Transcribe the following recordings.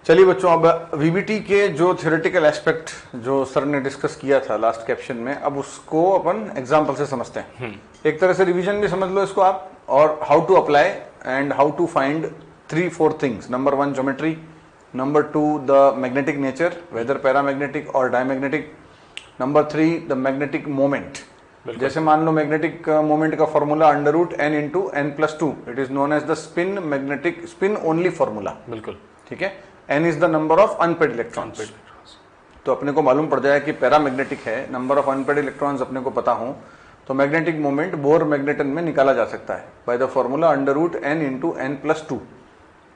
चलिए बच्चों, अब वीबीटी के जो थ्योरेटिकल एस्पेक्ट जो सर ने डिस्कस किया था लास्ट कैप्शन में, अब उसको अपन एग्जांपल से समझते हैं। एक तरह से रिवीजन भी समझ लो इसको आप, और how to apply and how to find 3-4 things. Number 1 geometry, number 2 the magnetic nature whether paramagnetic और diamagnetic, number 3 the magnetic moment. जैसे मान लो मैग्नेटिक मोमेंट का formula √n into n+2, it is known as the spin magnetic spin only formula. बिल्कुल, ठीक है। n is the number of unpaired electrons. तो अपने को मालूम पड़ जाए कि पैरामैग्नेटिक है, नंबर ऑफ अनपेड इलेक्ट्रॉन्स अपने को पता हो, तो मैग्नेटिक मोमेंट बोर मैग्नेटन में निकाला जा सकता है by the formula √n into n+2।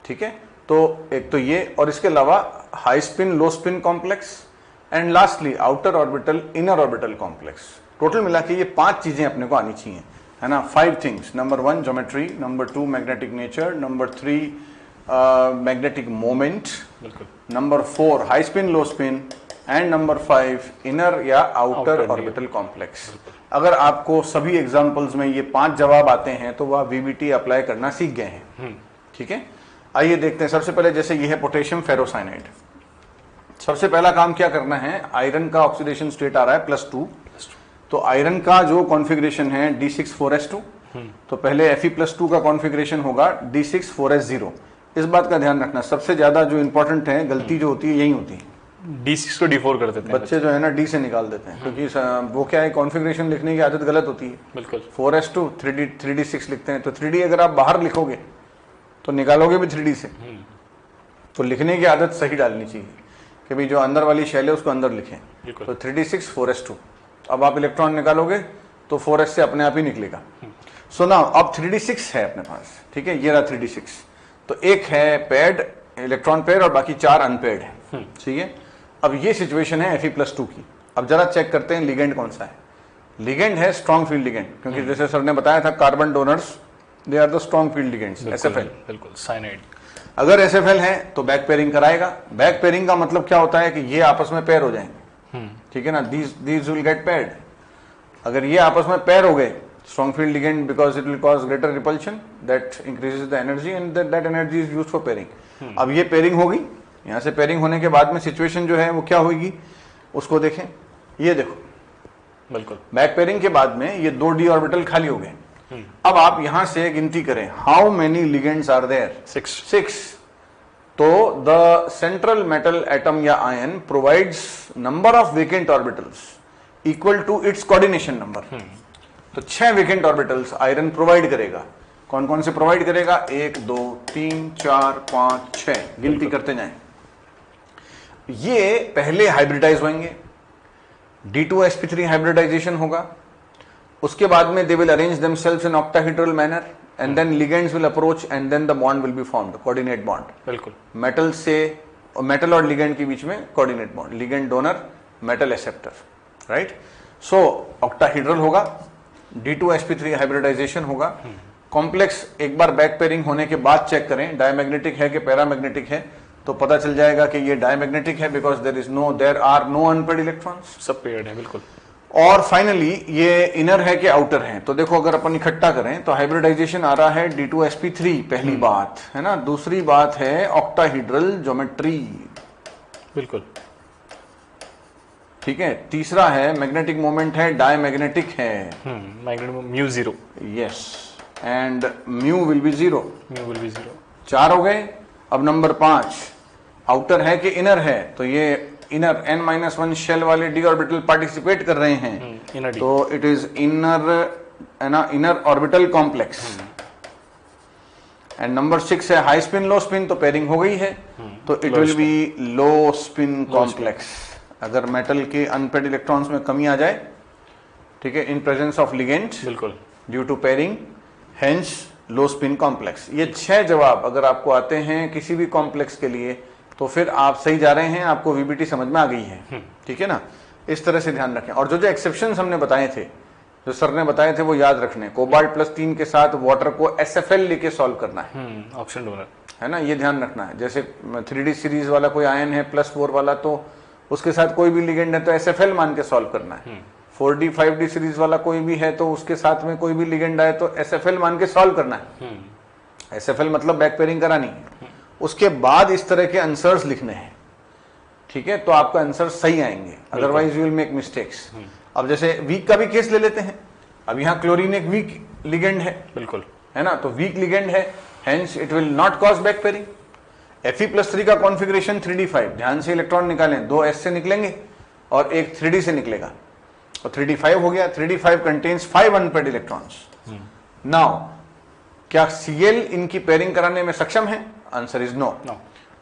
ठीक है। तो एक तो ये, और इसके अलावा high spin low spin complex, and lastly outer orbital inner orbital complex. Total मिला के ये 5 चीजें अपने को आनी चाहिए, है ना। 5 things, number 1 geometry, number 2 magnetic nature, number 3 magnetic moment, number 4 high spin low spin, and number 5 inner या आउटर ऑर्बिटल कॉम्प्लेक्स। अगर आपको सभी एग्जांपल्स में ये 5 जवाब आते हैं तो वह वीबीटी अप्लाई करना सीख गए हैं। ठीक है। आइए देखते हैं। सबसे पहले जैसे ये है पोटेशियम फेरोसाइनाइड। सबसे पहला काम क्या करना है, आयरन का ऑक्सीडेशन स्टेट आ रहा है +2, तो आयरन का जो कॉन्फ़िगरेशन है D6-4s2, तो पहले Fe+2 का कॉन्फ़िगरेशन होगा D6-4s0। इस बात का ध्यान रखना, सबसे ज्यादा जो इंपॉर्टेंट है, गलती जो होती है यही होती है, D6 को D4 कर देते हैं बच्चे जो है ना D से निकाल देते हैं, क्योंकि वो क्या है, कॉन्फ़िगरेशन लिखने की आदत गलत होती है। बिल्कुल, 4s2 3D6 लिखते हैं, तो 3D अगर आप बाहर लिखोगे तो निकालोगे भी 3D से, तो लिखने की आदत सही डालनी चाहिए कि भाई जो अंदर वाली शैल है उसको अंदर लिखें। तो 3D6 4s2, अब आप इलेक्ट्रॉन निकालोगे तो 4s से अपने आप ही निकलेगा। सो नाउ अब 3D6 है अपने पास, ठीक है, ये रहा 3D6। तो एक है पेड इलेक्ट्रॉन पेयर और बाकी 4 अनपेड है। ठीक है। अब ये सिचुएशन है Fe+2 की। अब जरा चेक करते हैं लिगेंड कौन सा है। लिगेंड है स्ट्रॉन्ग फील्ड लिगेंड, क्योंकि जैसे सर ने बताया था carbon donors they are the strong field ligands, SFL। बिल्कुल, साइनाइड। अगर SFL है तो बैक पेयरिंग कराएगा। बैक पेयरिंग का मतलब क्या होता है कि ये आपस में पेयर हो जाएंगे। ठीक है ना, दीज विल गेट पेयर्ड। अगर ये आपस में पेयर हो गए, strong field ligand, because it will cause greater repulsion that increases the energy and that energy is used for pairing। अब ये पेयरिंग होगी, यहाँ से पेयरिंग होने के बाद में सिचुएशन जो है वो क्या होगी उसको देखें। ये देखो, बिल्कुल, बैक पेयरिंग के बाद में ये 2d ऑर्बिटल खाली हो गए। अब आप यहां से गिनती करें, how many ligands are there? 6। तो द सेंट्रल मेटल एटम या ion provides number of vacant orbitals equal to its coordination number. तो 6 वेकेंट ऑर्बिटल्स आयरन प्रोवाइड करेगा। कौन कौन से प्रोवाइड करेगा? 1 2 3 4 5 6, गिनती करते जाएं। ये पहले हाइब्रिडाइज होंगे, D2sp3 हाइब्रिडाइजेशन होगा। उसके बाद में they will arrange themselves in octahedral manner and then ligands will approach and then the bond will be formed, coordinate bond. बिल्कुल, मेटल से, मेटल और लिगेंड के बीच में coordinate bond, ligand donor metal acceptor, right. So octahedral होगा, D2sp3 hybridisation होगा। Complex एक बार back pairing होने के बाद चेक करें डायमैग्नेटिक है कि पैरामैग्नेटिक है, तो पता चल जाएगा कि ये डायमैग्नेटिक है, because there are no unpaired electrons, सब पेयर्ड है। बिल्कुल। और फाइनली ये इनर है कि आउटर है। तो देखो अगर अपन इकट्ठा करें तो हाइब्रिडाइजेशन आ रहा है D2sp3, पहली बात है ना। दूसरी बात है ऑक्टाहेड्रल ज्योमेट्री, बिल्कुल, ठीक है। तीसरा है मैग्नेटिक मोमेंट है, डायमैग्नेटिक है, magnetic μ0, yes, and mu will be 0। 4 हो गए। अब नंबर 5 आउटर है कि इनर है, तो ये इनर n-1 शेल वाले d ऑर्बिटल पार्टिसिपेट कर रहे हैं, तो इट इज इनर, है ना, inner orbital complex. And number 6 है हाई स्पिन लो स्पिन, तो पेयरिंग हो गई है, तो it will be low spin complex. अगर मेटल के अनपेड इलेक्ट्रॉन्स में कमी आ जाए, ठीक है, इन प्रेजेंस ऑफ लिगेंड, बिल्कुल, due to pairing, hence low spin complex. ये 6 जवाब अगर आपको आते हैं किसी भी कॉम्प्लेक्स के लिए, तो फिर आप सही जा रहे हैं, आपको वीबीटी समझ में आ गई है। ठीक है ना, इस तरह से ध्यान रखें। और जो जो एक्सेप्शंस हमने बताए थे, जो सर ने बताए थे, वो याद रखने। कोबाल्ट +3 के साथ वाटर को SFL लेके सॉल्व करना है, ऑप्शन डोनर, है ना, ये ध्यान रखना है। जैसे 3D सीरीज वाला कोई आयन है +4 वाला, तो उसके साथ कोई भी लिगेंड है तो SFL मान के सॉल्व करना है। 4D 5D सीरीज वाला कोई भी है तो उसके साथ में कोई भी लिगेंड आए तो SFL मान के सॉल्व करना है। SFL मतलब बैक पेयरिंग करानी है। उसके बाद इस तरह के आंसर्स लिखने हैं, ठीक है, तो आपका आंसर सही आएंगे, otherwise you will make mistakes. अब जैसे वीक का भी केस ले लेते हैं। अब यहाँ क्लोरीन एक वीक लिगेंड है, बिल्कुल, है ना, तो वीक लिगेंड है, hence it will not cause back pairing. Fe+3 का कॉन्फ़िगरेशन 3d5, ध्यान से इलेक्ट्रॉन निकालें, 2 s से निकलेंगे और एक 3d से निकलेगा, और 3d5 हो गया। 3d5 contains 5 unpaired electrons. Now क्या Cl इनकी पेयरिंग कराने में सक्षम है? Answer is no.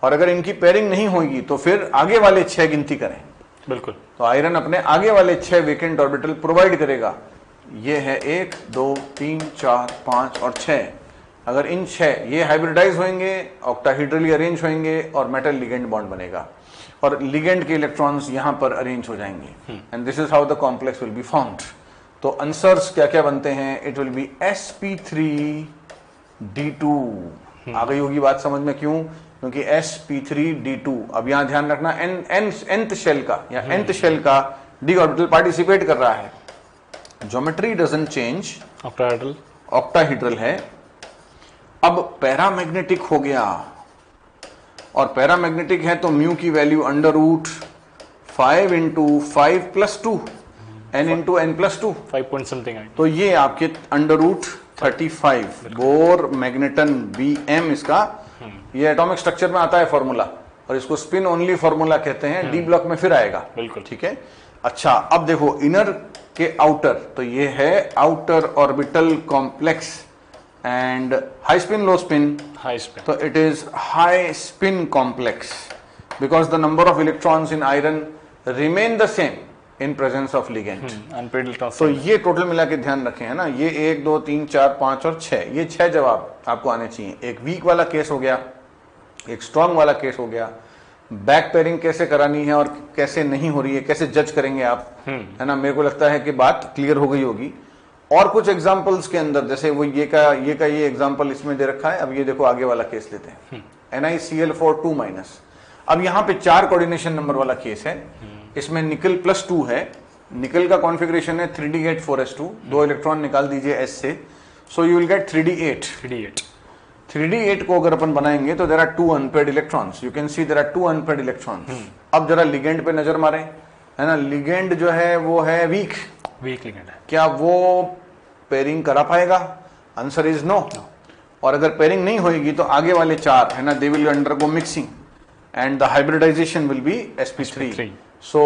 और अगर इनकी पेयरिंग नहीं होगी तो फिर आगे वाले 6 गिनती करें। बिल्कुल, तो आयरन अपने आगे वाले 6 वेकेंट ऑर्बिटल प्रोवाइड करेगा। ये है 1 2 3 4 5 और 6। अगर इन 6 ये हाइब्रिडाइज होंगे, ऑक्टाहेड्रली अरेंज होंगे और मेटल लिगेंड बॉन्ड बनेगा, और लिगेंड के इलेक्ट्रॉन्स यहां पर अरेंज हो जाएंगे, and this is how the complex will be found. तो आंसर्स क्या क्या बनते हैं? It will B sp3d2। आ गई होगी बात समझ में, क्यों? क्योंकि sp3d2। अब यहां ध्यान रखना, nth शेल का या nth शेल का d ऑर्बिटल पार्टिसिपेट कर रहा है। ज्योमेट्री डजंट चेंज, ऑक्टाहेड्रल है। अब पैरामैग्नेटिक हो गया, और पैरामैग्नेटिक है तो म्यू की value √5 × 5 + 2 n × n + 2, 5 point something I. तो ये आपके √35 बोर मैग्नेटन Bm इसका, ये एटॉमिक स्ट्रक्चर में आता है फॉर्मूला, और इसको स्पिन ओनली फॉर्मूला कहते हैं। डी ब्लॉक में फिर आएगा, बिल्कुल, ठीक है। अच्छा, अब देखो इनर के आउटर, तो ये है outer orbital complex and high spin low spin, high spin, तो it is high spin complex because the number of electrons in iron remain the same in presence of ligand. Unpaired electrons. तो ये total मिला के ध्यान रखें, है ना, ये 1 2 3 4 5 और 6, ये 6 जवाब आपको आने चाहिए। एक वीक वाला केस हो गया, एक स्ट्रांग वाला केस हो गया। बैक पेयरिंग कैसे करानी है और कैसे नहीं हो रही है, कैसे जज करेंगे आप, है ना। मेरे को लगता है कि बात क्लियर हो गई होगी। और कुछ एग्जांपल्स के अंदर, जैसे वो ये एग्जांपल इसमें दे रखा है। अब ये देखो आगे वाला केस लेते हैं, NiCl4 2-। अब यहाँ पे 4 कोऑर्डिनेशन नंबर वाला केस है। इसमें निकल +2 है। निकल का कॉन्फ़िगरेशन है 3d8 4s2, 2 इलेक्ट्रॉन निकाल दीजिए s से, so you will get 3d8। 3d8 को अगर अपन बनाएंगे तो there are 2 unpaired electrons. You can see there are 2 unpaired electrons. अब जरा लिगेंड पे नजर मारें, है ना। लिगेंड जो है वो है वीक लिगेंड है। क्या वो पेयरिंग करा पाएगा? Answer is no. और अगर पेयरिंग नहीं होगी तो आगे वाले 4, है ना, they will undergo mixing and the hybridisation will be sp3। So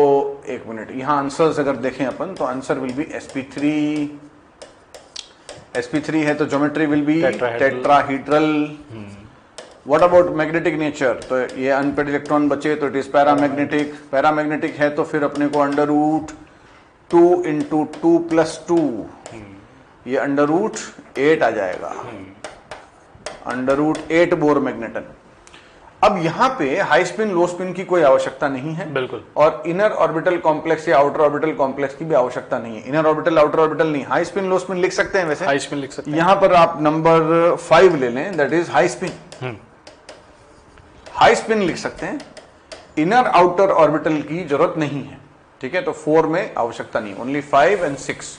एक मिनट, यहां आंसर्स अगर देखें अपन तो आंसर विल बी sp3 है, तो geometry will be tetrahedral. What about magnetic nature? तो ये अनपेयर्ड इलेक्ट्रॉन बचे तो इट इज पैरामैग्नेटिक। पैरामैग्नेटिक है तो फिर अपने को √2 × 2 + 2, ये √8 आ जाएगा, √8 बोर मैग्नेटन। अब यहाँ पे हाई स्पिन लो स्पिन की कोई आवश्यकता नहीं है, बिल्कुल, और इनर ऑर्बिटल कॉम्प्लेक्स या आउटर ऑर्बिटल कॉम्प्लेक्स की भी आवश्यकता नहीं है। इनर ऑर्बिटल आउटर ऑर्बिटल नहीं, हाई स्पिन लो स्पिन लिख सकते हैं। वैसे हाई स्पिन लिख सकते हैं। यहां पर आप नंबर 5 ले लें, that is high spin. High spin लिख सकते हैं, इनर आउटर ऑर्बिटल की जरूरत नहीं है, ठीक है। तो 4 में आवश्यकता नहीं, ओनली 5 और 6।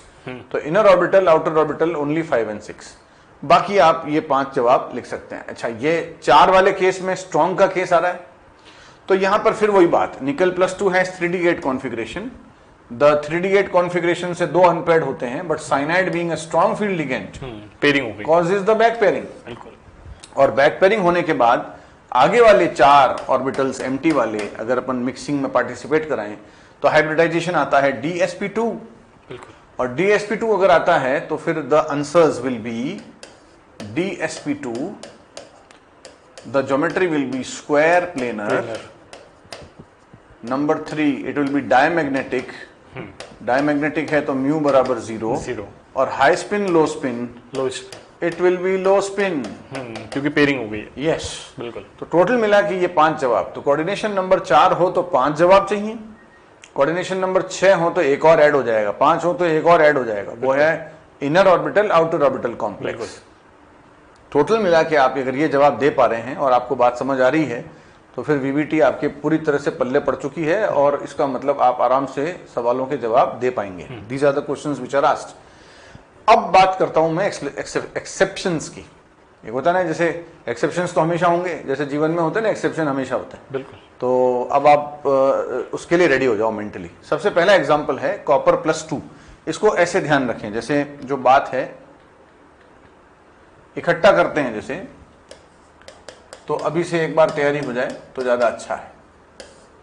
तो inner orbital outer orbital only 5 और 6, बाकी आप ये 5 जवाब लिख सकते हैं। अच्छा, ये 4 वाले केस में स्ट्रॉन्ग का केस आ रहा है, तो यहां पर फिर वही बात, निकल +2 है 3d8 configuration. The 3d8 configuration से 2 अनपेयर्ड होते हैं, but cyanide being a strong field ligand pairing हो गई, कॉजेज द बैक पेयरिंग। बिल्कुल, और बैक पेयरिंग होने के बाद आगे वाले 4 ऑर्बिटल्स एम्प्टी वाले अगर अपन मिक्सिंग में पार्टिसिपेट कराएं तो हाइब्रिडाइजेशन आता है dsp2। बिल्कुल, और dsp2 अगर आता है तो फिर the answers will be dsp2, the geometry will be square planar. Number 3 it will B diamagnetic. Diamagnetic है तो म्यू बराबर 0। और high spin low spin, it will be low spin, क्योंकि पेयरिंग हो गई है। यस, बिल्कुल। तो टोटल मिला कि ये 5 जवाब। तो कोऑर्डिनेशन नंबर 4 हो तो 5 जवाब चाहिए, कोऑर्डिनेशन नंबर 6 हो तो एक और ऐड हो जाएगा, 5 हो तो एक और ऐड हो जाएगा, वो है inner orbital outer orbital complex. Total मिला के आप अगर ये जवाब दे पा रहे हैं और आपको बात समझ आ रही है तो फिर वीबीटी आपके पूरी तरह से पल्ले पड़ चुकी है, और इसका मतलब आप आराम से सवालों के जवाब दे पाएंगे। These are the questions which are asked. अब बात करता हूं मैं एक्सेप्शंस की। एक होता है ना, जैसे एक्सेप्शंस तो हमेशा होंगे, जैसे जीवन में होते हैं ना, एक्सेप्शन हमेशा होता है। बिल्कुल। तो अब आप उसके लिए रेडी हो जाओ मेंटली। सबसे पहला एग्जांपल है कॉपर +2। इसको ऐसे ध्यान रखें, जैसे जो बात है इकट्ठा करते हैं जैसे, तो अभी से एक बार तैयारी हो जाए तो ज्यादा अच्छा है।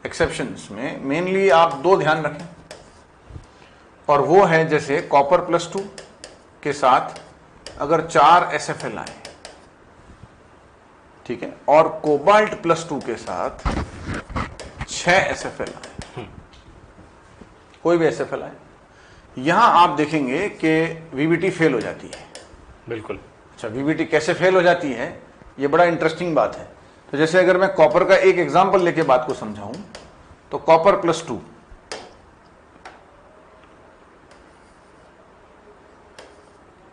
एक्सेप्शंस में मेनली आप 2 ध्यान रखें, और वो है जैसे कॉपर +2 के साथ अगर 4 SFL आए, ठीक है, और कोबाल्ट +2 के साथ 6 SFL आए, कोई भी SFL आए, यहां आप देखेंगे कि VBT फेल हो जाती है। बिल्कुल। अच्छा, VBT कैसे फेल हो जाती है, ये बड़ा इंटरेस्टिंग बात है। तो जैसे अगर मैं कॉपर का एक एग्जांपल लेके बात को समझाऊं, तो कॉपर +2,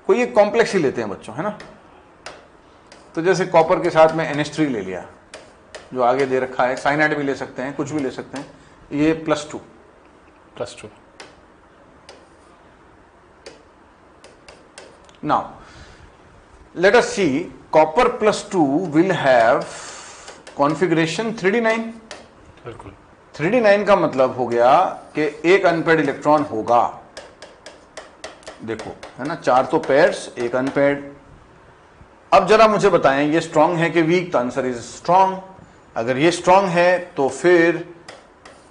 कोई एक कॉम्प्लेक्स ही लेते हैं बच्चों, है ना। तो जैसे कॉपर के साथ में NH3 ले लिया, जो आगे दे रखा है, साइनाइड भी ले सकते हैं, कुछ भी ले सकते हैं, ये +2। Now let us see copper +2 will have configuration 3d9। बिल्कुल। 3d9 का मतलब हो गया कि एक अनपेड इलेक्ट्रॉन होगा, देखो है ना, 4 तो पेयर्स, एक अनपेड। अब जरा मुझे बताएं ये स्ट्रांग है कि वीक, तो आंसर इज स्ट्रांग। अगर ये स्ट्रांग है तो फिर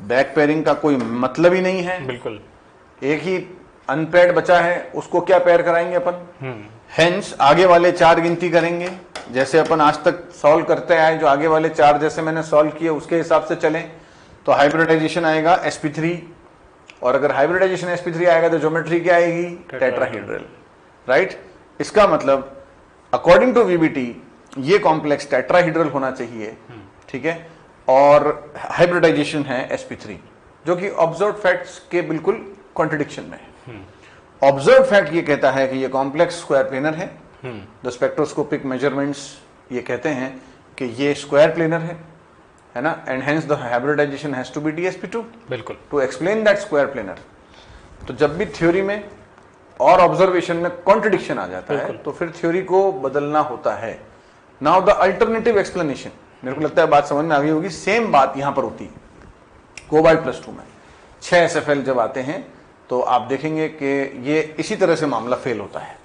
बैक पेयरिंग का कोई मतलब ही नहीं है। बिल्कुल। एक ही अनपेड बचा है, उसको क्या पेयर कराएंगे अपन, हेंस आगे वाले 4 गिनती करेंगे, जैसे अपन आज तक सॉल्व करते आए, जो आगे वाले 4 जैसे मैंने सॉल्व किए उसके हिसाब से चलें, तो हाइब्रिडाइजेशन आएगा sp3, और अगर हाइब्रिडाइजेशन sp3 आएगा तो ज्योमेट्री क्या आएगी, टेट्राहेड्रल, राइट। इसका मतलब अकॉर्डिंग टू VBT ये कॉम्प्लेक्स टेट्राहेड्रल होना चाहिए, ठीक है, और हाइब्रिडाइजेशन है sp3, जो कि ऑब्जर्व फैक्ट्स के बिल्कुल कॉन्ट्रडिक्शन में है। ऑब्जर्व फैक्ट ये कहता है कि ये कॉम्प्लेक्स स्क्वायर प्लेनर है। द स्पेक्ट्रोस्कोपिक मेजरमेंट्स ये कहते हैं कि ये स्क्वायर प्लेनर है ना, and hence the hybridisation has to be dsp2 बिल्कुल to explain that square planar. तो जब भी थ्योरी में और ऑब्जर्वेशन में कॉन्ट्रडिक्शन आ जाता है तो फिर थ्योरी को बदलना होता है। नाउ द अल्टरनेटिव एक्सप्लेनेशन, मेरे को लगता है बात समझ में आ गई होगी, सेम बात यहां पर होती है कोबाल्ट +2 में। 6 SFL जब आते हैं तो आप देखेंगे कि ये इसी तरह से मामला फेल होता है,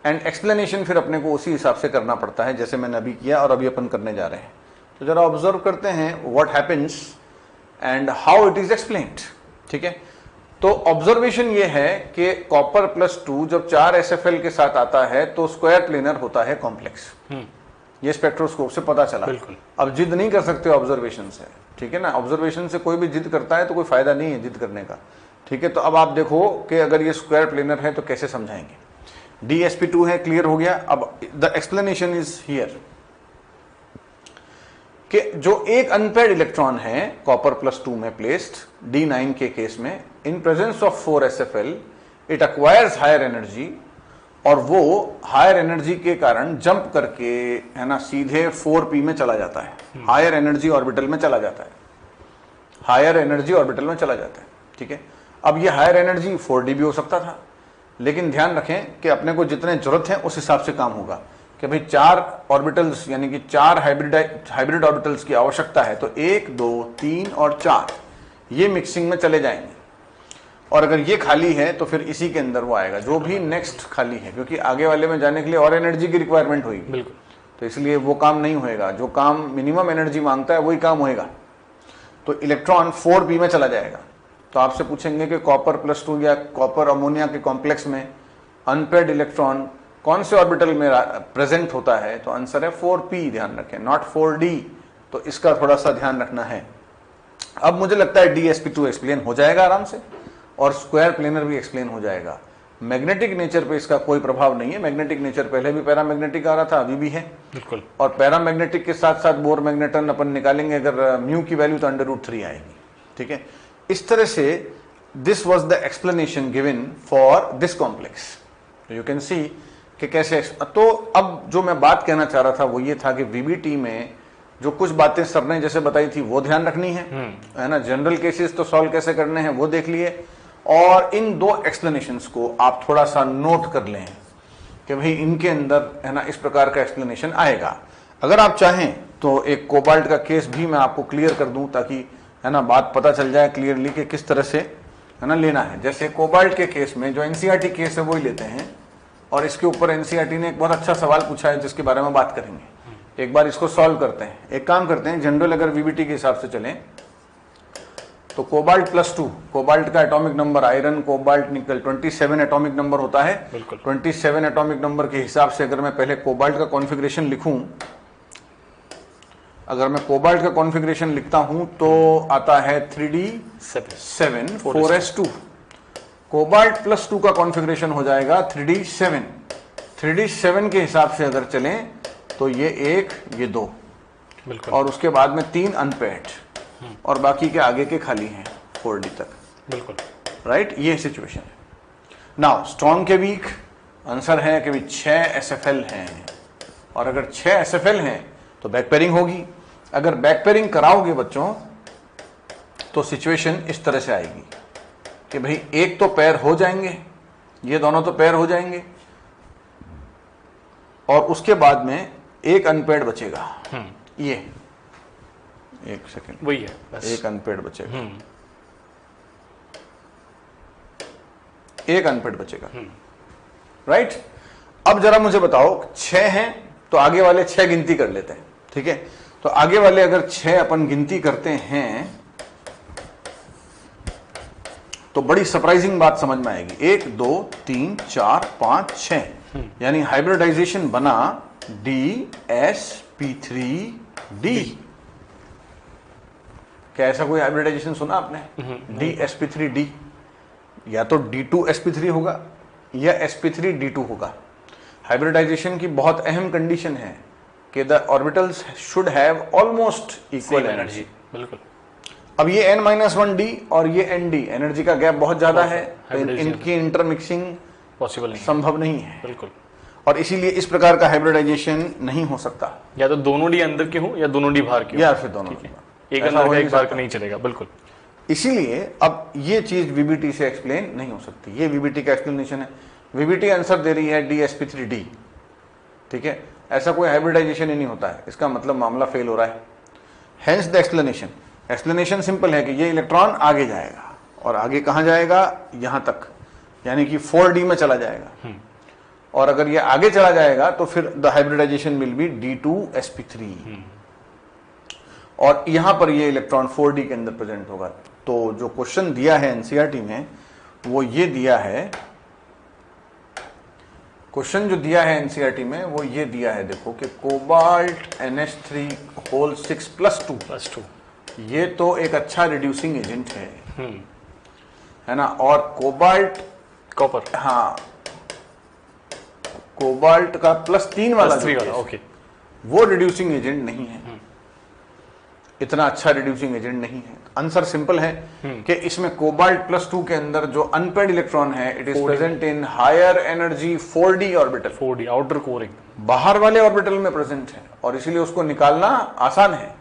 एंड एक्सप्लेनेशन फिर अपने को उसी हिसाब से करना पड़ता है जैसे मैंने अभी किया और अभी अपन करने जा रहे हैं। तो जरा ऑब्जर्व करते हैं what happens and how it is explained, ठीक है। तो ऑब्जर्वेशन ये है कि कॉपर +2 जब 4 SFL के साथ आता है तो स्क्वायर प्लेनर होता है कॉम्प्लेक्स, ये स्पेक्ट्रोस्कोप से पता चला। अब जिद नहीं कर सकते ऑब्जर्वेशन से, ठीक है ना, ऑब्जर्वेशन से कोई भी जिद करता है तो कोई फायदा नहीं है जिद करने का, ठीक है। तो अब आप देखो कि अगर ये स्क्वायर प्लेनर है तो कैसे समझाएंगे। dsp2 है, क्लियर हो गया। अब द एक्सप्लेनेशन इज हियर कि जो एक अनपेयर्ड इलेक्ट्रॉन है कॉपर +2 में प्लेस्ड d9 के केस में, in presence of 4 SFL it acquires higher energy, और वो हायर एनर्जी के कारण जंप करके है ना सीधे 4p में चला जाता है, हायर एनर्जी ऑर्बिटल में चला जाता है, हायर एनर्जी ऑर्बिटल में चला जाता है, ठीक है। अब ये हायर एनर्जी 4d भी हो सकता था, लेकिन ध्यान रखें कि अपने को जितने जरूरत है उस हिसाब से काम होगा कि भाई 4 ऑर्बिटल्स यानी कि 4 हाइब्रिड ऑर्बिटल्स की आवश्यकता है, तो 1 2 3 और 4 ये मिक्सिंग में चले जाएंगे, और अगर ये खाली है तो फिर इसी के अंदर वो आएगा जो भी नेक्स्ट खाली है, क्योंकि आगे वाले में जाने के लिए और एनर्जी की रिक्वायरमेंट होगी, बिल्कुल। तो इसलिए वो काम नहीं होएगा, जो काम मिनिमम एनर्जी मांगता है वही काम होएगा। तो इलेक्ट्रॉन 4p में चला जाएगा। तो आपसे पूछेंगे कि कॉपर +2 या कॉपर अमोनिया के कॉम्प्लेक्स में अनपेयर्ड इलेक्ट्रॉन कौन से ऑर्बिटल में प्रेजेंट होता है, तो आंसर है 4p, ध्यान रखें, नॉट 4d, तो इसका थोड़ा सा ध्यान रखना है। अब मुझे लगता है dsp2 एक्सप्लेन हो जाएगा आराम से, और स्क्वायर प्लेनर भी एक्सप्लेन हो जाएगा। मैग्नेटिक नेचर पे इसका कोई प्रभाव नहीं है, मैग्नेटिक नेचर पहले भी पैरामैग्नेटिक आ रहा था, अभी भी है, बिल्कुल। और पैरामैग्नेटिक के साथ साथ बोर मैग्नेटन अपन निकालेंगे अगर म्यू की वैल्यू तो √3 आएगी, ठीक है। इस तरह से this was the explanation given for this complex. You can सी कि कैसे। तो अब जो मैं बात कहना चाह रहा था वो ये था कि VBT में जो कुछ बातें सर ने जैसे बताई थी वो ध्यान रखनी है ना, जनरल केसेस तो सॉल्व कैसे करने हैं वो देख लिए, और इन 2 एक्सप्लेनेशंस को आप थोड़ा सा नोट कर लें कि भाई इनके अंदर है ना इस प्रकार का एक्सप्लेनेशन आएगा। अगर आप चाहें तो एक कोबाल्ट का केस भी मैं आपको क्लियर कर दूं, ताकि है ना बात पता चल जाए क्लियरली कि किस तरह से है ना लेना है। जैसे कोबाल्ट के केस में जो एनसीईआरटी केस है वो ही लेते हैं, और इसके ऊपर एनसीईआरटी ने एक बहुत अच्छा सवाल पूछा है जिसके बारे में बात करेंगे। एक बार इसको सॉल्व करते हैं। एक काम करते हैं, जनरल अगर वीबीटी के हिसाब से चलें तो कोबाल्ट +2, कोबाल्ट का atomic number, iron cobalt nickel 27 atomic number होता है। बिल्कुल। 27 एटॉमिक नंबर के हिसाब से अगर मैं पहले कोबाल्ट का कॉन्फ़िगरेशन लिखूं, अगर मैं कोबाल्ट का कॉन्फ़िगरेशन लिखता हूं तो आता है 3d7 4s2। कोबाल्ट +2 का कॉन्फ़िगरेशन हो जाएगा 3d7। 3d7 के हिसाब से अगर चलें तो ये 1 ये 2, बिल्कुल। और उसके बाद में 3 अनपेयर्ड, और बाकी के आगे के खाली हैं 4d तक। बिल्कुल राइट, ये सिचुएशन है। नाउ स्ट्रॉन्ग के वीक आंसर है कि 6 SFL हैं, और अगर 6 SFL हैं तो बैक पेयरिंग होगी। अगर बैक पेयरिंग कराओगे बच्चों तो सिचुएशन इस तरह से आएगी कि भाई एक तो पेयर हो जाएंगे, ये दोनों तो पेयर हो जाएंगे, और उसके बाद में एक अनपेयर्ड बचेगा। ये एक सेकेंड, वही है बस। एक अनपेयर्ड बचेगा, एक अनपेयर्ड बचेगा। राइट, अब जरा मुझे बताओ 6 हैं तो आगे वाले 6 गिनती कर लेते हैं। ठीक है, तो आगे वाले अगर 6 अपन गिनती करते हैं तो बड़ी सरप्राइजिंग बात समझ में आएगी। 1 2 3 4 5 6, यानी हाइब्रिडाइजेशन बना DsP3D। क्या ऐसा कोई हाइब्रिडाइजेशन सुना आपने? DsP3D, या तो D2sp3 होगा या sp3d2 होगा। हाइब्रिडाइजेशन की बहुत अहम कंडीशन है कि the orbitals should have almost equal energy. बिल्कुल। अब ये n-1d और ये nd, एनर्जी का गैप बहुत ज्यादा है, तो इनकी इंटरमिक्सिंग पॉसिबल नहीं, संभव नहीं है। बिल्कुल। और इसीलिए इस प्रकार का हाइब्रिडाइजेशन नहीं हो सकता। या तो दोनों डी अंदर के हो या दोनों डी बाहर के हो, या फिर दोनों। एक ऐसा अंदर हो का नहीं एक बाहर सकता। का नहीं चलेगा। बिल्कुल। इसीलिए अब ये चीज वीबीटी से एक्सप्लेन नहीं हो सकती। ये वीबीटी का एक्सप्लेनेशन है। वीबीटी आंसर दे रही है DsP3D। ठीक है, ऐसा कोई हाइब्रिडाइजेशन ही नहीं होता है, इसका मतलब मामला फेल हो रहा है। Hence the explanation. Explanation simple है कि ये इलेक्ट्रॉन आगे जाएगा, और आगे कहां जाएगा? यहां तक, यानी कि 4d में चला जाएगा। और अगर ये आगे चला जाएगा तो फिर the hybridisation will B D2sp3, और यहां पर ये इलेक्ट्रॉन 4d के अंदर प्रेजेंट होगा। तो जो क्वेश्चन दिया है एनसीईआरटी में वो ये दिया है, क्वेश्चन जो दिया है एनसीईआरटी में वो ये दिया है, देखो कि कोबाल्ट NH3 होल 6+2, ये तो एक अच्छा रिड्यूसिंग एजेंट है ना। और कोबाल्ट कॉपर, हाँ, कोबाल्ट का +3 वाला जो वाला, केस है, ओके, वो रिड्यूसिंग एजेंट नहीं है, इतना अच्छा रिड्यूसिंग एजेंट नहीं है। आंसर सिंपल है कि इसमें कोबाल्ट +2 के अंदर जो अनपेयर्ड इलेक्ट्रॉन है, it is present in higher energy 4d orbital. 4d outer कोरिंग बाहर वाले ऑर्बिटल में प्रेजेंट है, और इसीलिए उसको निकालना आसान है।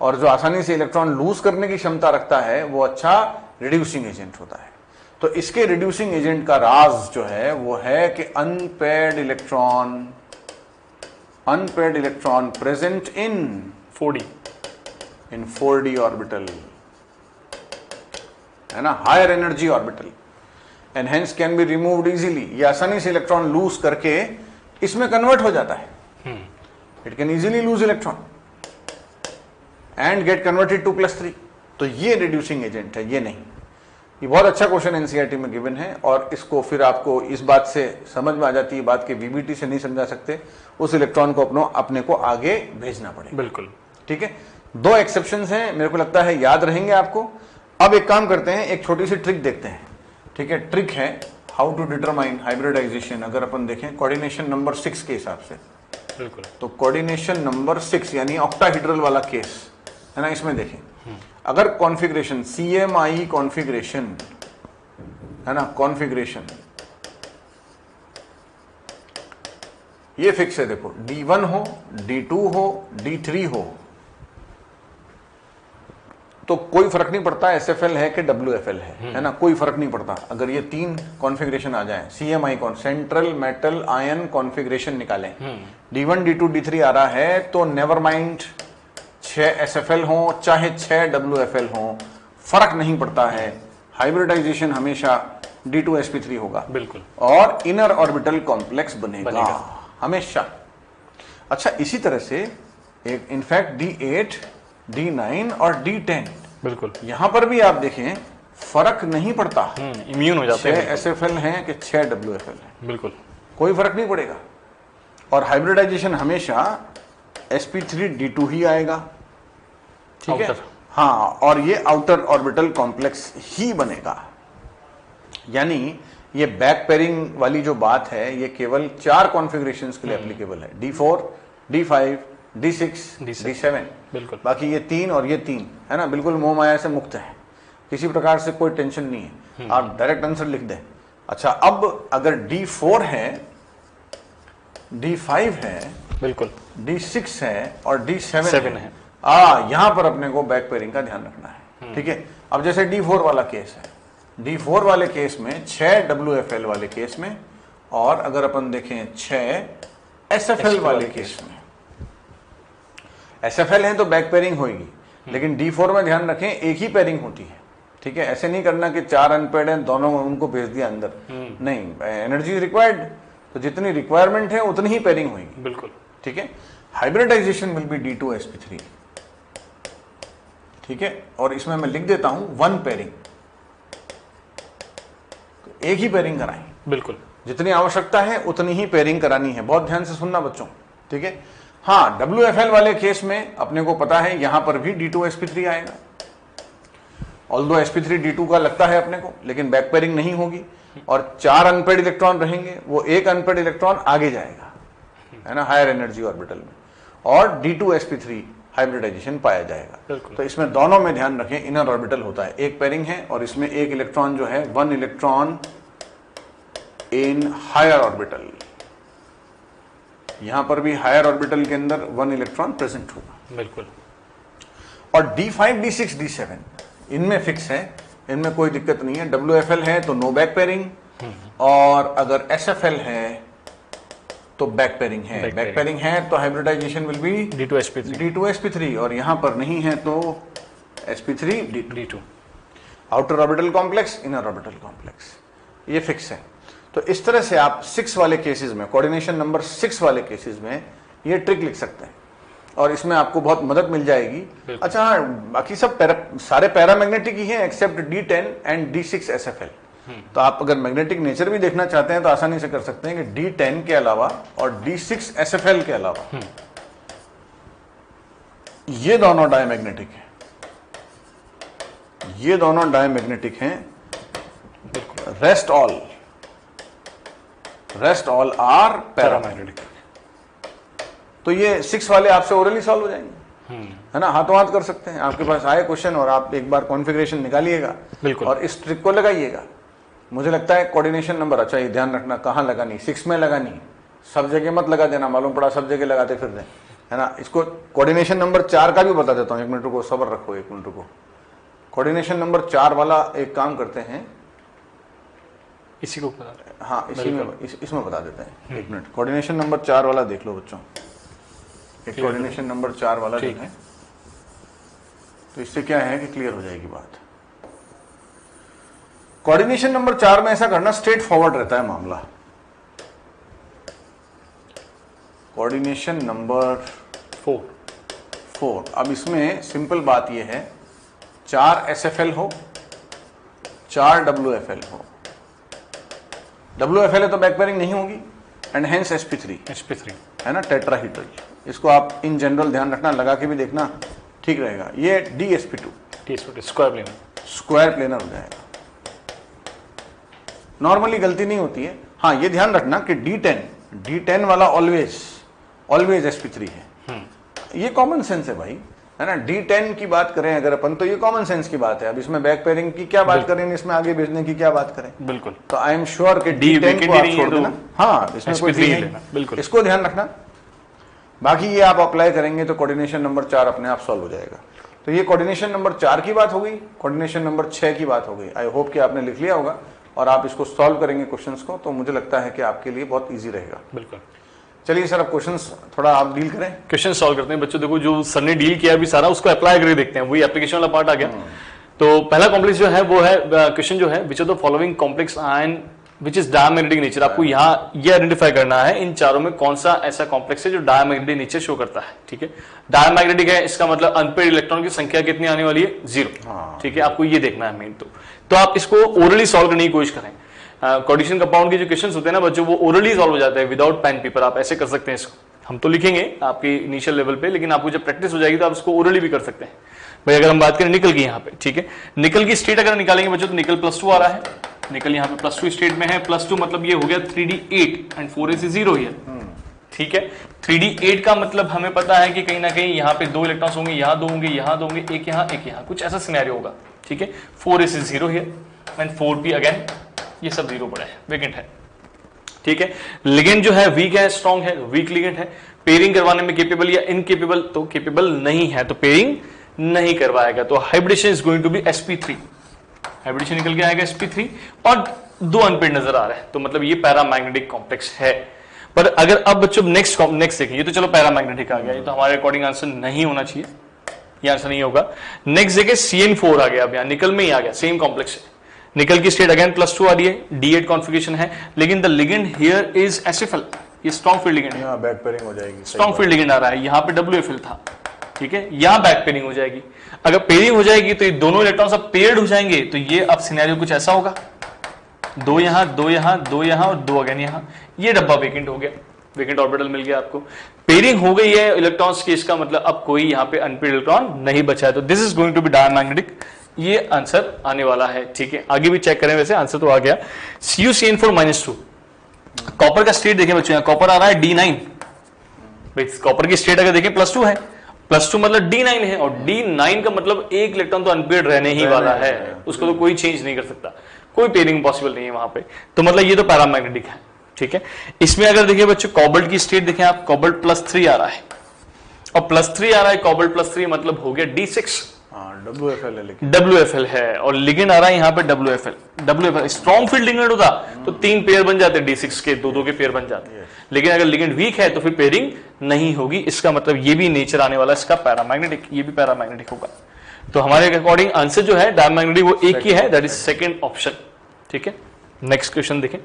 और जो आसानी से इलेक्ट्रॉन लूज करने की क्षमता रखता है वो अच्छा रिड्यूसिंग एजेंट होता है। तो इसके रिड्यूसिंग एजेंट का राज जो है वो है कि unpaired electron present in 4d orbital, है ना, higher energy orbital, and hence can be removed easily. ये आसानी से इलेक्ट्रॉन लूज करके इसमें कन्वर्ट हो जाता है। It can easily lose electron and get converted to +3। तो ये रिड्यूसिंग एजेंट है, ये नहीं। ये बहुत अच्छा क्वेश्चन एनसीईआरटी में गिवन है, और इसको फिर आपको इस बात से समझ में आ जाती है बात कि वीबीटी से नहीं समझा सकते, उस इलेक्ट्रॉन को अपने को आगे भेजना पड़ेगा। बिल्कुल। ठीक है, 2 एक्सेप्शंस हैं, मेरे को लगता है याद रहेंगे आपको। अब एक काम करते हैं, एक छोटी सी ट्रिक देखते हैं। ठीक है, ट्रिक है हाउ टू डिटरमाइन हाइब्रिडाइजेशन। अगर अपन देखें कोऑर्डिनेशन नंबर 6 के हिसाब से, बिल्कुल, तो कोऑर्डिनेशन नंबर 6 यानी ऑक्टाहेड्रल वाला केस है ना, इसमें देखें अगर कॉन्फ़िगरेशन CMI कॉन्फ़िगरेशन है ना, कॉन्फ़िगरेशन ये फिक्स है। देखो D1 हो, D2 हो, D3 हो, तो कोई फर्क नहीं पड़ता SFL है कि WFL है ना, कोई फर्क नहीं पड़ता। अगर ये 3 कॉन्फ़िगरेशन आ जाए, CMI कौन सेंट्रल मेटल आयन कॉन्फ़िगरेशन निकालें, D1 D2 D3 आ रहा है तो नेवर माइंड 6 SFL हो चाहे 6 WFL हो, फर्क नहीं पड़ता है। हाइब्रिडाइजेशन हमेशा D2sp3 होगा बिल्कुल, और इनर ऑर्बिटल कॉम्प्लेक्स बनेगा हमेशा। अच्छा, इसी तरह से एक इनफैक्ट D8 D9 और D10 बिल्कुल, यहां पर भी आप देखें फर्क नहीं पड़ता, इम्यून हो जाते हैं। 6 SFL हैं कि 6 WFL हैं, बिल्कुल, कोई फर्क नहीं पड़ेगा। और हाइब्रिडाइजेशन हमेशा sp3 D2 ही आएगा, ठीक है। आउटर। हाँ, और ये आउटर ऑर्बिटल कॉम्प्लेक्स ही बनेगा। यानी ये बैक पेयरिंग वाली जो बात है ये केवल 4 कॉन्फ़िगरेशंस के लिए एप्लीकेबल है, D4 D5 D6 D7। बिल्कुल, बाकी ये 3 और ये 3 है ना, बिल्कुल मोह माया से मुक्त है, किसी प्रकार से कोई टेंशन नहीं है, आप डायरेक्ट आंसर लिख दें। अच्छा, अब अगर D4 है, D5 है, बिल्कुल, D6 है और D7 है, यहां पर अपने को बैक पेयरिंग का ध्यान रखना है, ठीक है। अब जैसे D4 वाला केस है, D4 वाले केस में 6 WFL वाले केस में, और अगर अपन देखें 6 SFL वाले केस में, SFL है तो बैक पेयरिंग होगी, लेकिन D4 में ध्यान रखें एक ही पेयरिंग होती है, ठीक है। ऐसे नहीं करना कि 4 अनपेड हैं दोनों उनको भेज दिया अंदर, नहीं, एनर्जी रिक्वायर्ड, तो जितनी रिक्वायरमेंट है उतनी ही पेयरिंग होगी, बिल्कुल, ठीक है। हाइब्रिडाइजेशन विल बी D2sp3, ठीक है। और इसमें मैं लिख देता हूं 1 पेयरिंग, एक ही पेयरिंग कराएं, बिल्कुल, जितनी आवश्यकता है उतनी ही पेयरिंग करानी है। बहुत ध्यान से सुनना बच्चों, ठीक है। हाँ, WFL वाले केस में अपने को पता है यहां पर भी D2sp3 आएगा, ऑल्दो sp3 D2 का लगता है अपने को, लेकिन बैक पेयरिंग नहीं होगी और 4 अनपेड इलेक्ट्रॉन रहेंगे, वो एक अनपेड इलेक्ट्रॉन आगे जाएगा, है ना, हायर एनर्जी ऑर्बिटल में, और D2sp3 हाइब्रिडाइजेशन पाया जाएगा। तो इसमें दोनों में ध्यान रखें, इनर ऑर्बिटल होता है, एक पेयरिंग है और इसमें एक इलेक्ट्रॉन जो है 1 इलेक्ट्रॉन इन हायर ऑर्बिटल, यहां पर भी हायर ऑर्बिटल के अंदर 1 इलेक्ट्रॉन प्रेजेंट होगा, बिल्कुल। और D5 D6 D7 इनमें फिक्स है, इनमें कोई दिक्कत नहीं है। WFL है तो नो बैक पेयरिंग, और अगर SFL है तो बैक पेयरिंग है, बैक पेयरिंग है तो हाइब्रिडाइजेशन विल बी D2sp3, और यहां पर नहीं है तो sp3 D2। Outer orbital complex, inner orbital complex, ये फिक्स है। तो इस तरह से आप 6 वाले केसेस में, कोऑर्डिनेशन नंबर 6 वाले केसेस में ये ट्रिक लिख सकते हैं, और इसमें आपको बहुत मदद मिल जाएगी। अच्छा हाँ, बाकी सब सारे पैरामैग्नेटिक ही हैं accept D10 and D6 SFL। तो आप अगर मैग्नेटिक नेचर भी देखना चाहते हैं तो आसानी से कर सकते हैं कि D10 के अलावा और D6 SFL के अलावा ये दोनों डायमैग्नेटिक हैं, ये दोनों डायमैग्नेटिक हैं, रेस्ट ऑल आर पैरामैग्नेटिक। तो ये 6 वाले आपसे ओरली सॉल्व हो जाएंगे, है ना, हाथों हाथ कर सकते हैं। आपके पास आए क्वेश्चन और आप एक बार कॉन्फ़िगरेशन निकालिएगा और इस ट्रिक को लगाइएगा। मुझे लगता है कोऑर्डिनेशन नंबर, अच्छा ये ध्यान रखना कहाँ लगानी, 6 में लगानी, सब जगह मत लगा देना, मालूम पड़ा सब जगह लगाते फिर दें, है ना। इसको कोऑर्डिनेशन नंबर 4 का भी बता देता हूँ, 1 मिनट रुको, सब्र रखो 1 मिनट रुको। कोऑर्डिनेशन नंबर 4 वाला एक काम करते हैं, इसी को बता, हाँ इसी में इसमें बता देते हैं, 1 मिनट। कोऑर्डिनेशन नंबर 4 वाला देख लो बच्चों, एक कोऑर्डिनेशन नंबर 4 वाला जो है, तो इससे क्या है कि क्लियर हो जाएगी बात। कोऑर्डिनेशन नंबर 4 में ऐसा करना स्ट्रेट फॉरवर्ड रहता है मामला। कोऑर्डिनेशन नंबर 4, अब इसमें सिंपल बात यह है, 4 SFL हो, 4 WFL हो। WFL है तो बैक पेयरिंग नहीं होगी, एंड हेंस sp3 है ना, टेट्राहीड्रल। इसको आप इन जनरल ध्यान रखना, लगा के भी देखना, ठीक रहेगा। ये DsP2 स्क्वायर प्लेनर हो जाएगा। नॉर्मली गलती नहीं होती है, हाँ ये ध्यान रखना कि D10 वाला ऑलवेज sp3 है। ये कॉमन सेंस है भाई, है ना। D10 की बात करें अगर अपन, तो ये कॉमन सेंस की बात है। अब इसमें बैक पेयरिंग की क्या बात करें, इसमें आगे भेजने की क्या बात करें, बिल्कुल। तो आई एम श्योर कि D10 को आप छोड़ देना, हाँ इसमें कोई नहीं है, बिल्कुल, इसको ध्यान रखना। बाकी ये आप अप्लाई करेंगे तो कोऑर्डिनेशन नंबर 4 अपने आप सॉल्व हो जाएगा। तो ये कोऑर्डिनेशन नंबर 4 की बात हो गई, कोऑर्डिनेशन नंबर 6 की बात हो गई। आई होप कि आपने लिख लिया होगा और आप इसको सॉल्व करेंगे क्वेश्चंस को, तो मुझे लगता है कि आपके लिए बहुत इजी रहेगा। बिल्कुल। चलिए सर, अब क्वेश्चंस थोड़ा आप डील करें। क्वेश्चन सॉल्व करते हैं बच्चों। देखो जो सर ने डील किया अभी सारा, उसको अप्लाई करके देखते हैं, वही एप्लीकेशन वाला पार्ट आ गया। तो पहला कॉम्प्लेक्स जो है वो है क्वेश्चन जो है, which of the following complex ion which is diamagnetic nature. आपको यहाँ ये आइडेंटिफाई करना है इन चारों में कौन सा ऐसा कॉम्प्लेक्स है जो डायमैग्नेटिक नेचर शो करता है। ठीक है, डायमैग्नेटिक है, इसका मतलब अनपेयर्ड इलेक्ट्रॉन की संख्या कितनी आने वाली है? 0। ठीक है, आपको ये देखना है मेन। तो आप इसको ओरली सॉल्व करने की कोशिश करें। कोऑर्डिनेशन कंपाउंड के जो क्वेश्चंस होते हैं ना बच्चों, वो ओरली सॉल्व हो जाते हैं विदाउट पेन पेपर। आप ऐसे कर सकते हैं इसको, हम तो लिखेंगे आपकी इनिशियल लेवल पे, लेकिन आपको जब प्रैक्टिस हो जाएगी तो आप इसको ओरली भी कर सकते हैं। भाई अगर हम बात करें निकल की यहाँ पे, ठीक है, निकल की स्टेट अगर निकालेंगे बच्चों तो निकल +2 आ रहा है। निकल यहाँ पे +2 स्टेट में है। +2 मतलब ये हो गया 3d8 एंड 4s 0 हियर। ठीक है, 3d8 का मतलब हमें पता है कि कहीं ना कहीं यहाँ पे 2 इलेक्ट्रॉन्स होंगे, यहाँ 2 होंगे, यहाँ 2 होंगे, एक यहाँ एक यहाँ, कुछ ऐसा सिनेरियो होगा। ठीक है, 4s 0 here and 4p again, ये सब 0 पड़ा है, वेकेंट है। ठीक है, लिगेंड जो है वीक है, स्ट्रॉन्ग है, वीक लिगेंड है। पेयरिंग करवाने में केपेबल या इनकेपेबल, तो केपेबल नहीं है तो पेयरिंग नहीं करवाएगा। तो hybridisation is going to be sp3। Hybridisation निकल के आएगा sp3 और 2 अनपेयर्ड नजर आ रहा है, तो मतलब ये पैरामैग्नेटिक कॉम्प्लेक्स है। पर अगर अब बच्चों नेक्स्ट देखें, ये तो चलो पैरामैग्नेटिक आ गया, ये तो हमारे अकॉर्डिंग आंसर नहीं होना चाहिए, ये आंसर नहीं होगा। नेक्स्ट देखें CN4 आ गया, अब यहाँ निकल में ही आ गया, सेम कॉम्प्लेक्स है। निकल की स्टेट अगेन +2 आ रही है, D8 कॉन्फ़िगरेशन है, लेकिन the ligand here is SFL, ये स्ट्रॉन्ग फील्ड लिगेंड है, यहाँ बैक पेयरिंग हो जाएगी। स्ट्रॉन्ग फील्ड लिगेंड आ रहा है, यहाँ पे WFL था। ठीक है, यहाँ बैक पेयरिंग हो जाएगी। अगर पेयरिंग हो जाएगी तो ये दोनों इलेक्ट्रॉन्स अब पेयर्ड हो जाएंगे, तो ये अब सिनेरियो कुछ ऐसा होगा, 2 यहाँ 2 यहाँ 2 यहाँ और 2 अगेन यहाँ, ये डब्बा वेकेंट हो गया, वेकेंट ऑर्बिटल मिल गया आपको। पेयरिंग हो गई है इलेक्ट्रॉन्स की, इसका मतलब अब कोई यहाँ पे अनपेयर्ड इलेक्ट्रॉन नहीं बचा है, तो this is going to be diamagnetic, ये आंसर आने वाला है। ठीक है, आगे भी चेक करें, वैसे आंसर तो आ गया। CuCN4-2 कॉपर का स्टेट देखें बच्चों, कॉपर आ रहा है D9। कॉपर की स्टेट अगर देखें +2 है, +2 मतलब D9 है, और D9 का मतलब एक इलेक्ट्रॉन तो अनपेयर्ड रहने ही वाला है, उसको तो कोई चेंज नहीं कर सकता, कोई पेयरिंग पॉसिबल नहीं है वहां पे, तो मतलब ये तो पैरामैग्नेटिक है। ठीक है, इसमें अगर देखिए बच्चों कोबाल्ट की स्टेट देखें आप, कोबाल्ट +3 आ रहा है, और +3 आ रहा है, कोबाल्ट +3 मतलब हो गया D6। WFL है, लेकिन WFL है, और लिगेंड आ रहा है यहाँ पे WFL स्ट्रॉन्ग फील्ड लिगेंड होता तो 3 पेयर बन जाते, D6 के 2-2 के पेयर बन जाते। लेकिन अगर लिगेंड वीक है तो फिर पेयरिंग नहीं होगी, इसका मतलब ये भी नेचर आने वाला इसका पैरामैग्नेटिक, ये भी पैरामैग्नेटिक होगा। तो हमारे अकॉर्डिंग आंसर जो है डायमैग्नेटिक वो एक ही है, दैट इज सेकंड ऑप्शन। ठीक है, नेक्स्ट क्वेश्चन देखें।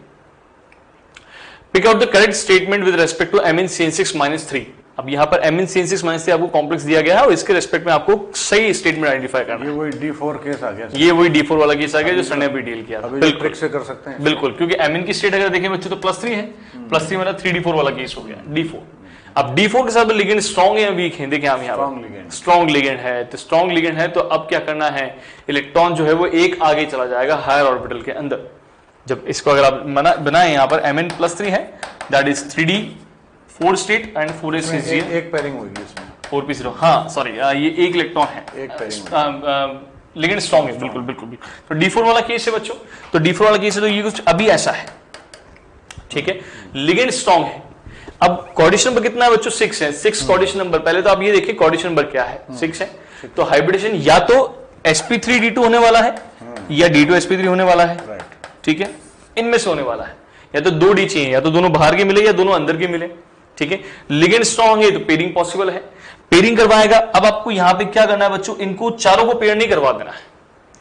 Pick out the correct statement with respect to MnCN6-3। अब यहाँ पर MnCN6-3 आपको कॉम्प्लेक्स दिया गया है और इसके रेस्पेक्ट में आपको सही स्टेटमेंट आइडेंटिफाई करना है। ये वही D4 केस आ गया, ये वही D4 वाला केस आ गया जो सर ने अभी डील किया था। बिल्कुल ट्रिक से कर सकते हैं, बिल्कुल, क्योंकि Mn की स्टेट अगर देखें बच्चों तो +3 है, +3 मतलब 3d4 वाला केस हो गया, D4। अब D4 के साथ लिगेंड स्ट्रॉन्ग है या वीक है, देखिए हम यहाँ स्ट्रॉन्ग लिगेंड है, तो स्ट्रॉन्ग लिगेंड है तो अब क्या करना है, इलेक्ट्रॉन जो है वो एक आगे चला जाएगा हायर ऑर्बिटल के अंदर। जब इसको अगर आप बनाए यहाँ पर Mn+3 है, that is 3d4 state and 4s एक पेयरिंग होगी इसमें, 4p0, हाँ सॉरी, ये एक इलेक्ट्रॉन है, एक पेयरिंग लिगेंड स्ट्रॉन्ग है, बिल्कुल बिल्कुल बिल्कुल। तो D4 वाला केस है बच्चों, तो D4 वाला केस है, तो ये कुछ अभी ऐसा है। ठीक है, लिगेंड स्ट्रॉन्ग है। अब कोऑर्डिनेशन नंबर कितना है बच्चों? 6 है, 6 कोऑर्डिनेशन नंबर। पहले तो आप ये देखिए कोऑर्डिनेशन नंबर क्या है, 6 है, तो हाइब्रिडेशन या तो sp3d2 होने वाला है या d2sp3 होने वाला है। ठीक है, इनमें से होने वाला है, या तो 2 D चाहिए, या तो दोनों बाहर के मिले या दोनों अंदर के मिले। ठीक है, लिगेंड स्ट्रॉन्ग है तो पेयरिंग पॉसिबल है, पेयरिंग करवाएगा। अब आपको यहां पे क्या करना है बच्चों, इनको चारों को पेयर नहीं करवा देना है,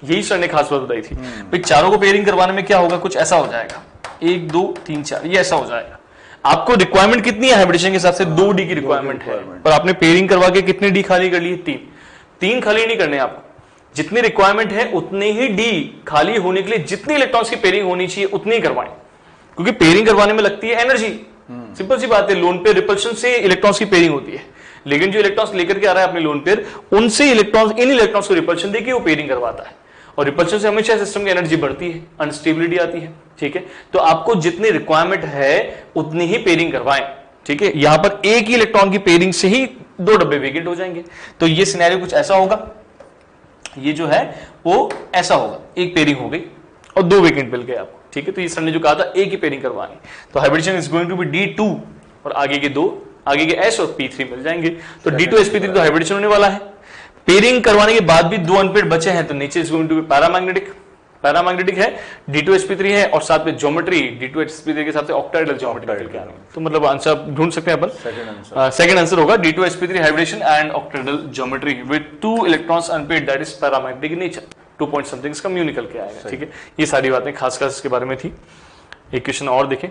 यही सर ने खास बात बताई थी। भाई चारों को पेयरिंग करवाने में क्या होगा, कुछ ऐसा हो जाएगा, 1 2 3 4, ये ऐसा हो जाएगा। आपको रिक्वायरमेंट कितनी है हाइब्रिडेशन के हिसाब से? 2 D की रिक्वायरमेंट है, पर आपने पेयरिंग करवा के कितने D खाली कर लिए? 3 खाली नहीं करने आपको, जितनी रिक्वायरमेंट है उतने ही D खाली होने के लिए जितनी इलेक्ट्रॉन्स की पेयरिंग होनी चाहिए उतनी ही करवाएं, क्योंकि पेयरिंग करवाने में लगती है एनर्जी। सिंपल सी बात है, लोन पेयर रिपल्शन से इलेक्ट्रॉन्स की पेयरिंग होती है, लेकिन जो इलेक्ट्रॉन्स लेकर के आ रहा है अपने लोन पेयर, उनसे इलेक्ट्रॉन्स, इन इलेक्ट्रॉन्स को रिपल्शन देके वो पेयरिंग करवाता है, और रिपल्शन से हमेशा सिस्टम की एनर्जी बढ़ती है, अनस्टेबिलिटी आती है। ठीक है, तो आपको जितनी रिक्वायरमेंट है उतनी ही पेयरिंग करवाएं। ठीक है, यहां पर एक ही इलेक्ट्रॉन की पेयरिंग से ही 2 डब्बे वेकेंट हो जाएंगे, तो ये सिनेरियो कुछ ऐसा होगा, ये जो है वो ऐसा होगा, एक पेयरिंग हो गई और 2 वेकेंट मिल गए आपको। ठीक है, तो ये सर ने जो कहा था एक ही पेयरिंग करवानी, तो hybridisation is going to be D2 और आगे के 2, आगे के S और P3 मिल जाएंगे, तो D2sp3 तो हाइब्रिडेशन होने वाला है। पेयरिंग करवाने के बाद भी 2 अनपेड बचे हैं, तो नीचे is going to be paramagnetic है, D2sp3 है और साथ में ज्योमेट्री D2sp3 के साथ से ऑक्टाहेड्रल ज्योमेट्री निकल के आ रही है। तो मतलब आंसर आप ढूंढ सकते हैं अपन। सेकंड आंसर होगा D2sp3 hybridisation and octahedral geometry with 2 electrons unpaired, that is paramagnetic nature. 2 point something इसका म्यू निकल के आएगा। ठीक है, ये सारी बातें खास इसके बारे में थी। एक क्वेश्चन और देखें,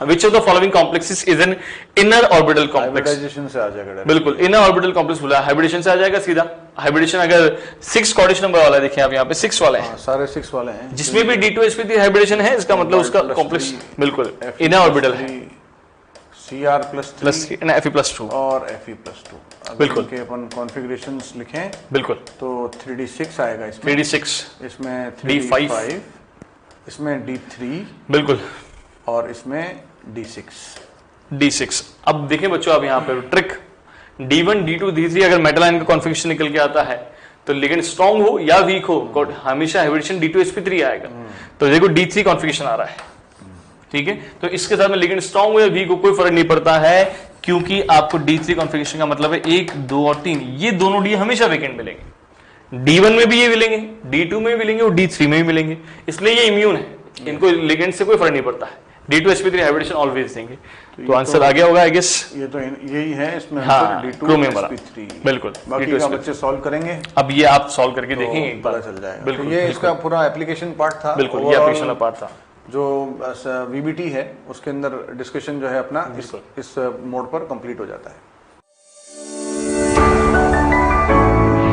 Which of the following complexes is an inner orbital complex? Hybridisation से आ जाएगा। बिल्कुल, इनर ऑर्बिटल कॉम्प्लेक्स बोला, हाइब्रिडेशन से आ जाएगा सीधा। हाइब्रिडेशन अगर 6 कॉर्डिश नंबर वाला देखिए आप यहाँ पे 6 वाला है, सारे 6 वाले हैं, जिसमें भी D2sp3 हाइब्रिडेशन है, इसका मतलब उसका कॉम्प्लेक्स बिल्कुल इनर ऑर्बिटल है। Cr+3 Fe+2 और Fe+2 बिल्कुल के अपन कॉन्फ़िगरेशंस लिखें बिल्कुल, तो 3d6 आएगा इसमें, 3d6 इसमें D5 3d5, इसमें d3 बिल्कुल और इसमें d6। अब देखें बच्चों, आप यहाँ पे ट्रिक D1 D2 D3 अगर मेटल आयन का कॉन्फ़िगरेशन निकल के आता है तो लिगेंड स्ट्रांग हो या वीक हो, हमेशा हाइब्रिडेशन D2sp3 आएगा। तो देखो D3 कॉन्फ़िगरेशन आ रहा है, ठीक है, तो इसके साथ में लिगेंड स्ट्रांग हो या वीक हो कोई फर्क नहीं पड़ता है, क्योंकि आपको D3 कॉन्फ़िगरेशन का मतलब है 1 2 और 3, ये दोनों डी हमेशा वेकेंट मिलेंगे। D1 में भी ये मिलेंगे, D2 में भी मिलेंगे और D3 में भी मिलेंगे, इसलिए ये इम्यून है, इनको लिगेंड से कोई फर्क नहीं पड़ता है। D2sp3 हाइब्रिडेशन ऑलवेज देंगे। तो आंसर आ गया होगा आई गेस। ये तो यही है इसमें हाँ, D2sp3 बिल्कुल, बाकी का बच्चे सॉल्व करेंगे। अब ये आप सॉल्व करके देखेंगे एक बार, पता चल जाएगा। बिल्कुल, तो ये इसका पूरा एप्लीकेशन पार्ट था। बिल्कुल, ये एप्लीकेशन का पार्ट था। जो VBT है उसके अंदर डिस्कशन जो है अपना इस मोड पर कंप्लीट हो जाता है।